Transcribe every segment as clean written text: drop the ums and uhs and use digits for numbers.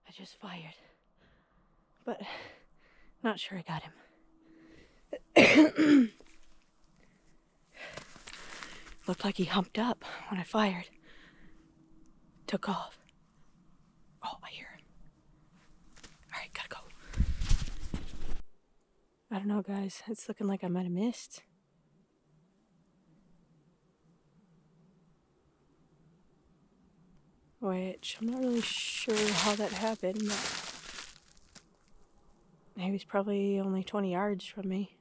I just fired, but not sure I got him. Looked like he humped up when I fired. Took off. Oh, I hear him. Alright, gotta go. I don't know, guys. It's looking like I might have missed. Which I'm not really sure how that happened, but he was probably only 20 yards from me.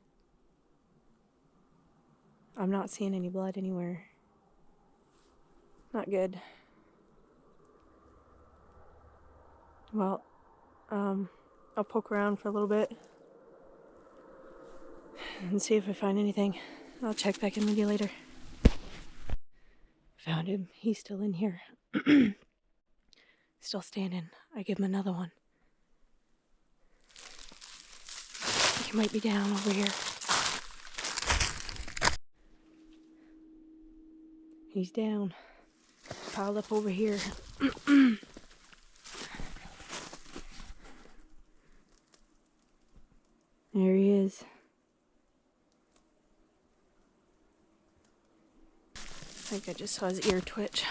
I'm not seeing any blood anywhere. Not good. Well, I'll poke around for a little bit and see if I find anything. I'll check back in with you later. Found him. He's still in here. Still standing. I give him another one. He might be down over here. He's down. Piled up over here. There he is. I think I just saw his ear twitch.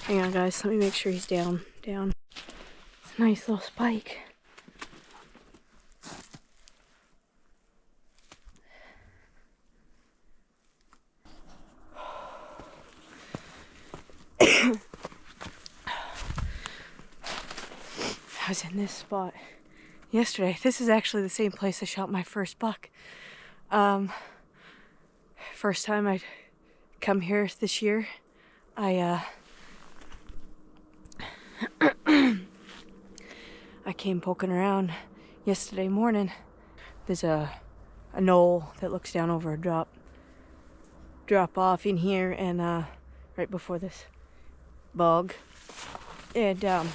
Hang on, guys. Let me make sure he's down. Down. It's a nice little spike. I was in this spot yesterday. This is actually the same place I shot my first buck. First time I'd come here this year, I came poking around yesterday morning. There's a knoll that looks down over a drop off in here, and right before this bog, and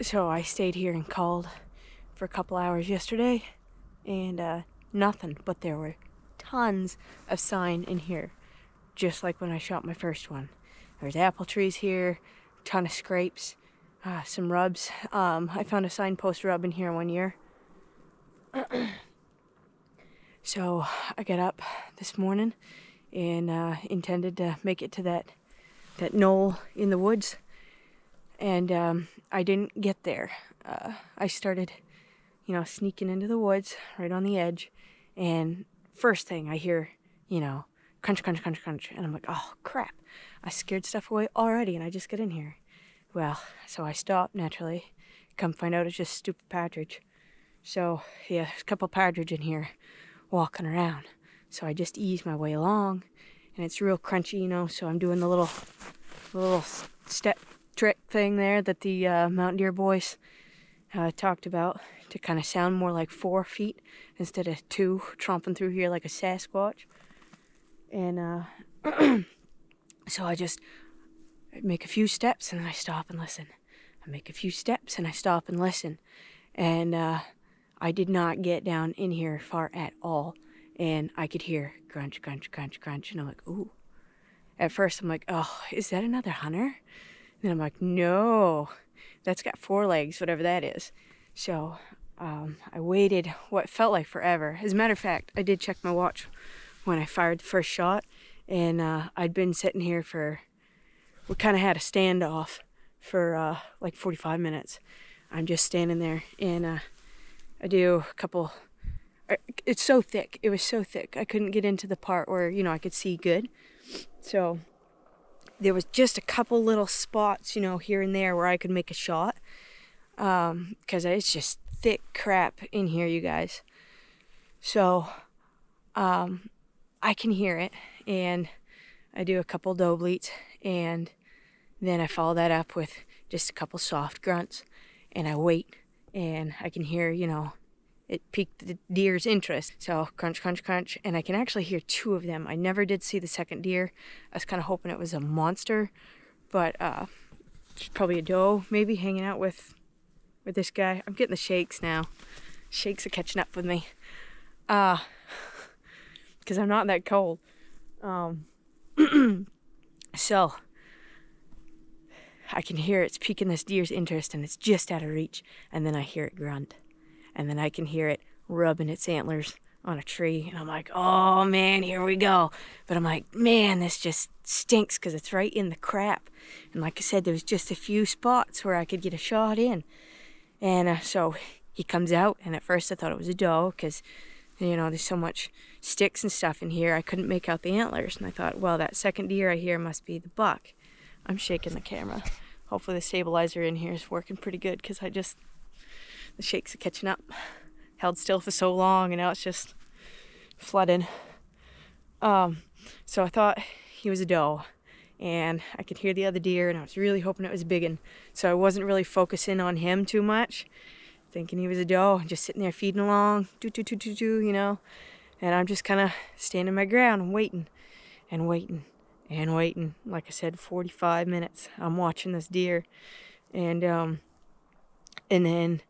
so I stayed here and called for a couple hours yesterday, and nothing, but there were tons of sign in here, just like when I shot my first one. There's apple trees here, ton of scrapes, some rubs. I found a signpost rub in here one year. So I got up this morning and intended to make it to that knoll in the woods, and I didn't get there. I started, sneaking into the woods right on the edge, and first thing I hear, crunch, crunch, crunch, crunch, and I'm like, oh crap, I scared stuff away already, and I just get in here. Well, so I stopped naturally. Come find out it's just stupid partridge. So yeah, there's a couple partridge in here walking around. So I just ease my way along, and it's real crunchy, so I'm doing the little step trick thing there that the Mountain Deer boys talked about, to kind of sound more like 4 feet instead of 2, tromping through here like a Sasquatch. And so I just make a few steps and then I stop and listen. I make a few steps and I stop and listen. And I did not get down in here far at all. And I could hear crunch, crunch, crunch, crunch. And I'm like, ooh. At first I'm like, oh, is that another hunter? And then I'm like, no, that's got 4 legs, whatever that is. So I waited what felt like forever. As a matter of fact, I did check my watch when I fired the first shot, and I'd been sitting here we kind of had a standoff for like 45 minutes. I'm just standing there, and I do a couple. It's so thick. It was so thick. I couldn't get into the part where, I could see good. So there was just a couple little spots, here and there where I could make a shot. Because it's just thick crap in here, you guys. So I can hear it, and I do a couple doe bleats, and then I follow that up with just a couple soft grunts, and I wait, and I can hear, it piqued the deer's interest. So crunch, crunch, crunch, and I can actually hear 2 of them. I never did see the second deer. I was kind of hoping it was a monster, but it's probably a doe, maybe, hanging out with this guy. I'm getting the shakes now. Shakes are catching up with me. Because I'm not that cold. So I can hear it's piquing this deer's interest and it's just out of reach. And then I hear it grunt. And then I can hear it rubbing its antlers on a tree. And I'm like, oh man, here we go. But I'm like, man, this just stinks because it's right in the crap. And like I said, there was just a few spots where I could get a shot in. And so he comes out, and at first I thought it was a doe because, you know, there's so much sticks and stuff in here. I couldn't make out the antlers. And I thought, well, that second deer I hear must be the buck. I'm shaking the camera. Hopefully the stabilizer in here is working pretty good because the shakes are catching up. Held still for so long and now it's just flooding. So I thought he was a doe and I could hear the other deer and I was really hoping it was a big one. So I wasn't really focusing on him too much, thinking he was a doe, just sitting there feeding along, you know. And I'm just kind of standing my ground and waiting and waiting and waiting. Like I said, 45 minutes I'm watching this deer. And then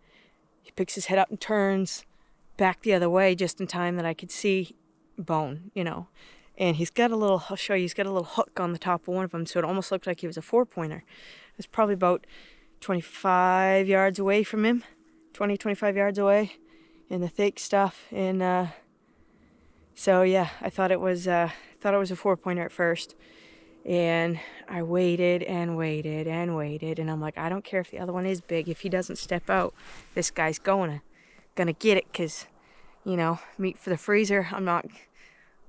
he picks his head up and turns back the other way just in time that I could see bone, you know. And he's got a little, I'll show you, he's got a little hook on the top of one of them, so it almost looked like he was a 4-pointer. It was probably about 25 yards away from him, 25 yards away in the thick stuff. And so yeah, I thought it was a 4-pointer at first. And I waited and waited and waited, and I'm like, I don't care if the other one is big. If he doesn't step out, this guy's gonna get it, because, you know, meat for the freezer.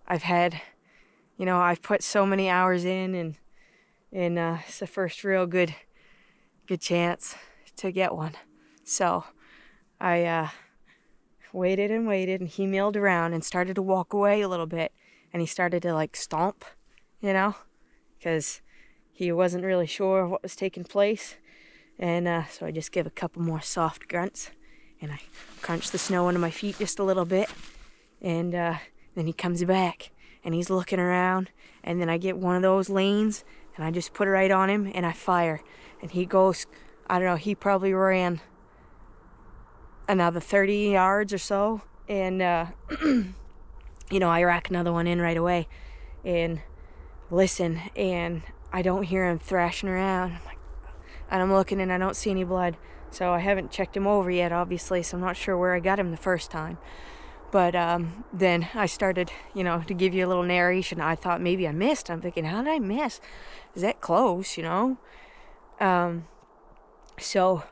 I've put so many hours in, and it's the first real good chance to get one. So I waited and waited, and he milled around and started to walk away a little bit, and he started to like stomp, you know, because he wasn't really sure what was taking place. And so I just give a couple more soft grunts, and I crunch the snow under my feet just a little bit. And then he comes back, and he's looking around, and then I get one of those lanes, and I just put it right on him, and I fire. And he goes, I don't know, he probably ran another 30 yards or so. And, you know, I rack another one in right away. And listen, and I don't hear him thrashing around. And I'm looking and I don't see any blood. So I haven't checked him over yet, obviously, so I'm not sure where I got him the first time. But then I started, you know, to give you a little narration. I thought maybe I missed. I'm thinking, how did I miss? Is that close, you know? So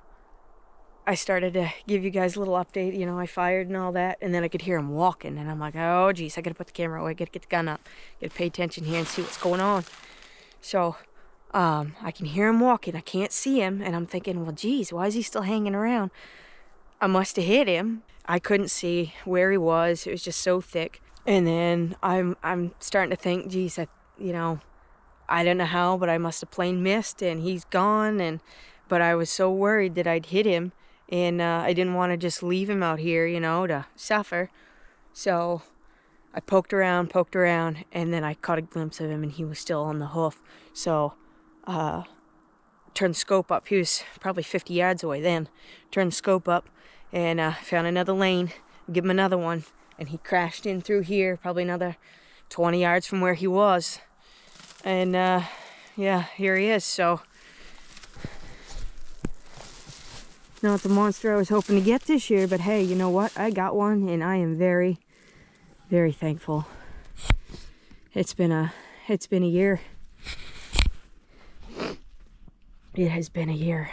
I started to give you guys a little update. You know, I fired and all that, and then I could hear him walking, and I'm like, oh geez, I gotta put the camera away, gotta get the gun up, gotta pay attention here and see what's going on. So I can hear him walking, I can't see him, and I'm thinking, well geez, why is he still hanging around? I must have hit him. I couldn't see where he was, it was just so thick. And then I'm starting to think, geez, I don't know how, but I must have plain missed and he's gone. But I was so worried that I'd hit him, and I didn't want to just leave him out here, you know, to suffer. So I poked around, and then I caught a glimpse of him, and he was still on the hoof. So turned the scope up. He was probably 50 yards away then. Turned the scope up and found another lane, give him another one, and he crashed in through here, probably another 20 yards from where he was. And yeah, here he is. So not the monster I was hoping to get this year, but hey, you know what? I got one, and I am very, very thankful. It's been a year. It has been a year.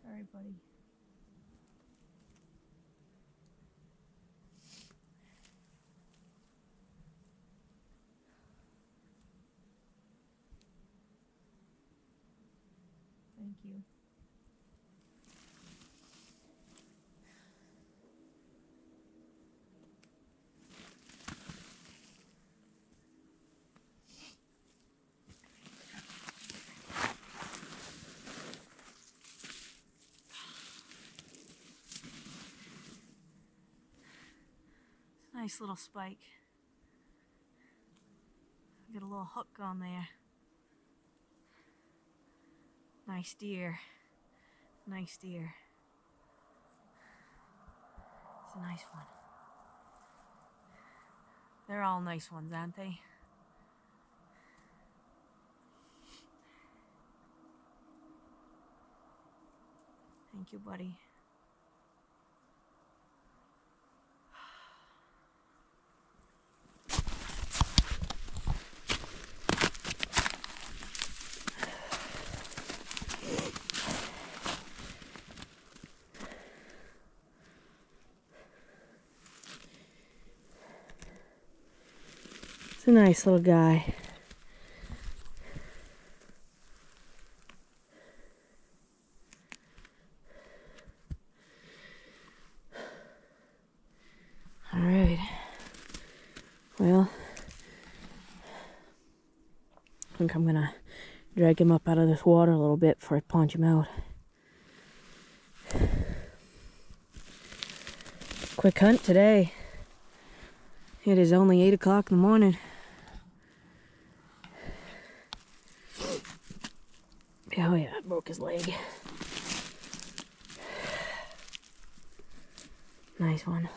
Sorry, buddy. Thank you. Nice little spike. Got a little hook on there. Nice deer. Nice deer. It's a nice one. They're all nice ones, aren't they? Thank you, buddy. It's a nice little guy. All right. Well, I think I'm gonna drag him up out of this water a little bit before I plunge him out. Quick hunt today. It is only 8 o'clock in the morning. Oh yeah, I broke his leg. Nice one.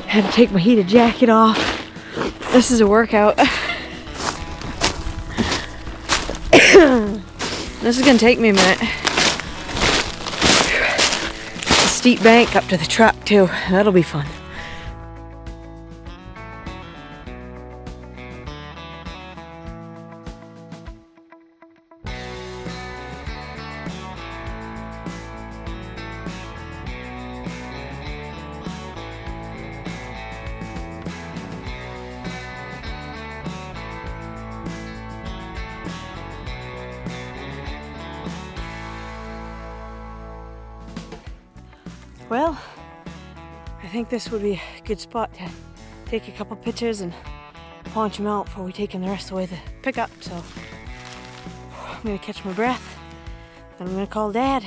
Had to take my heated jacket off. This is a workout. This is gonna take me a minute. A steep bank up to the truck too. That'll be fun. Well, I think this would be a good spot to take a couple pictures and launch him out before we take him the rest of the way to pick up. So I'm gonna catch my breath, then I'm gonna call Dad.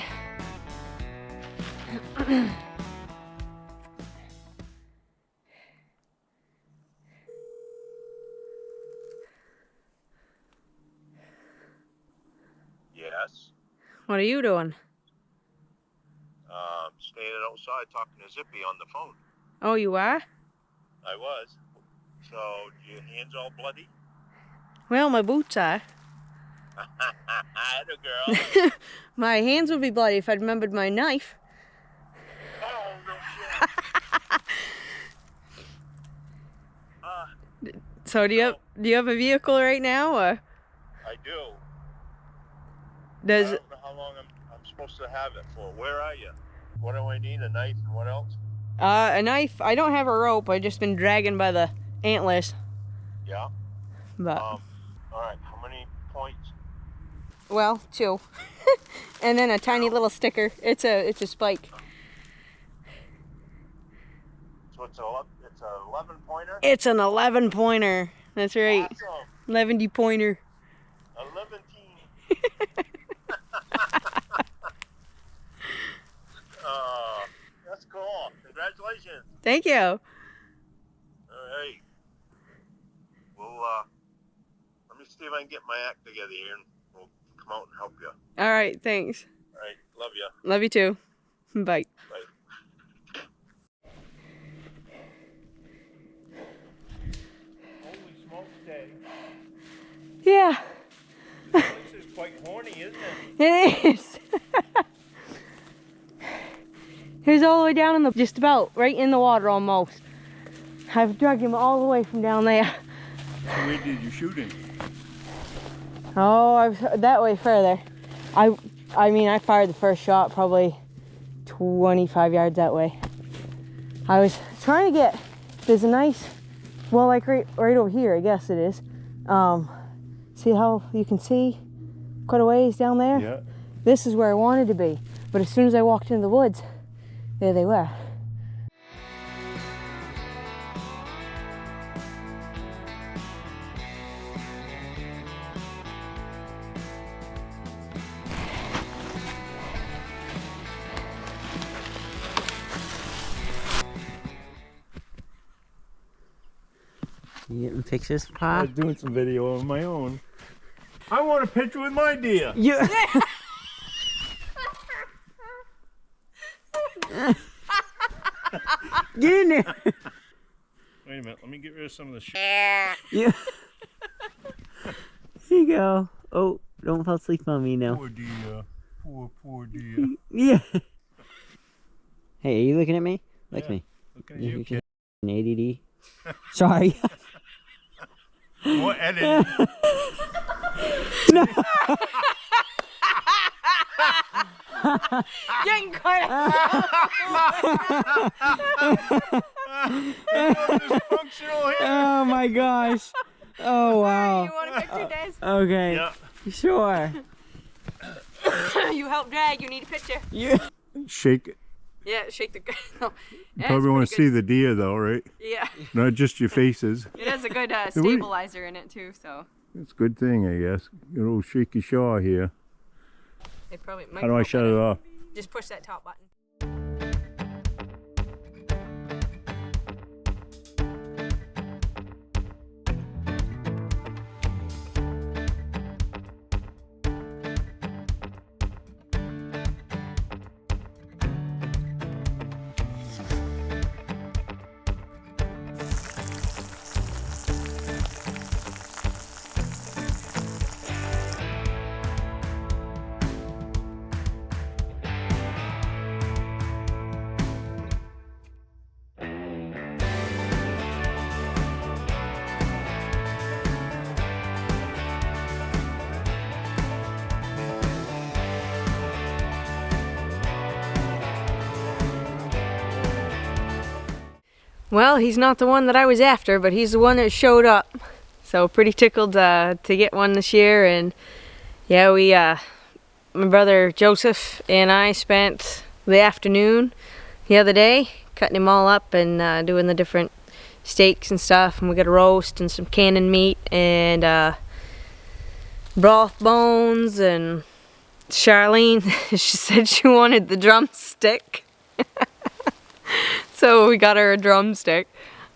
Yes. What are you doing? Standing outside talking to Zippy on the phone. Oh, you are? I was. So, your hands all bloody? Well, my boots are. Atta girl. My hands would be bloody if I remembered my knife. Oh, no shit. So do you have a vehicle right now, or I do. does I don't know how long I'm supposed to have it for. Where are you? What do I need? A knife and what else? a knife? I don't have a rope. I've just been dragging by the antlers. Yeah. But All right. How many points? well, 2, and then a tiny little sticker. It's a spike. So it's a 11 pointer. It's an 11 pointer. That's right. Awesome. 11 pointer. 11. That's cool. Congratulations. Thank you. All right. Well, let me see if I can get my act together here, and we'll come out and help you. All right. Thanks. All right. Love you. Love you too. Bye. Bye. Holy smokes, Daddy. Yeah, This place is quite horny, isn't it? it is. He's all the way down in the, just about right in the water almost. I've drug him all the way from down there. Where did you shoot him? Oh, that way further. I mean, I fired the first shot probably 25 yards that way. I was trying to get, there's a nice, well, like right over here, I guess it is. See how you can see quite a ways down there? Yeah. This is where I wanted to be. But as soon as I walked into the woods, there they were. You getting pictures? I was doing some video of my own. I want a picture with my deer. Yeah. Get in there. Wait a minute, let me get rid of some of the shit. Yeah. Here you go. Oh, don't fall asleep on me now. Poor deer. Poor deer. Yeah. Hey, are you looking at me? Look at me. Looking at you, kid. An ADD. Sorry. More editing. No. Getting cut Dysfunctional here. Oh my gosh. Oh wow. You want a picture, Des? Okay. Yeah. Sure. You help drag, you need a picture. Yeah. Shake it. Yeah, shake the... No, You probably want to see the deer though, right? Yeah. Not just your faces. It has a good stabilizer in it too, so... It's a good thing, I guess. Good old shaky shaw here. They probably might How do I shut it off? Just push that top button. Well, he's not the one that I was after, but he's the one that showed up. So pretty tickled to get one this year. And yeah, we, my brother Joseph and I spent the afternoon the other day cutting him all up and doing the different steaks and stuff. And we got a roast and some cannon meat and broth bones. And Charlene, she said she wanted the drumstick. So we got her a drumstick.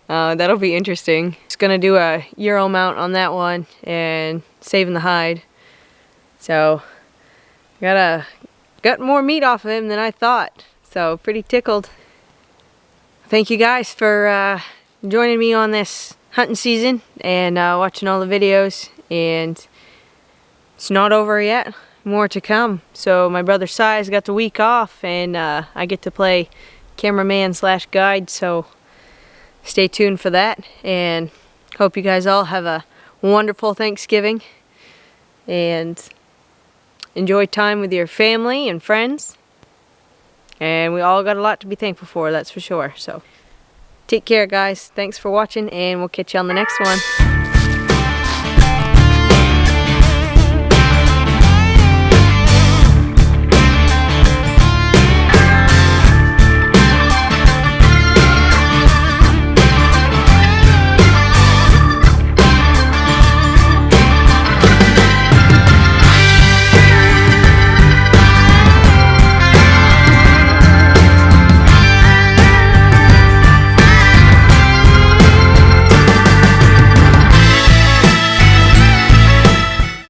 That'll be interesting. Just gonna do a Euro mount on that one and saving the hide. So got more meat off of him than I thought. So pretty tickled. Thank you guys for joining me on this hunting season and watching all the videos. And it's not over yet. More to come. So my brother Si's got the week off and I get to play cameraman / guide, so stay tuned for that, and hope you guys all have a wonderful Thanksgiving and enjoy time with your family and friends, and we all got a lot to be thankful for, that's for sure. So take care guys, thanks for watching, and we'll catch you on the next one.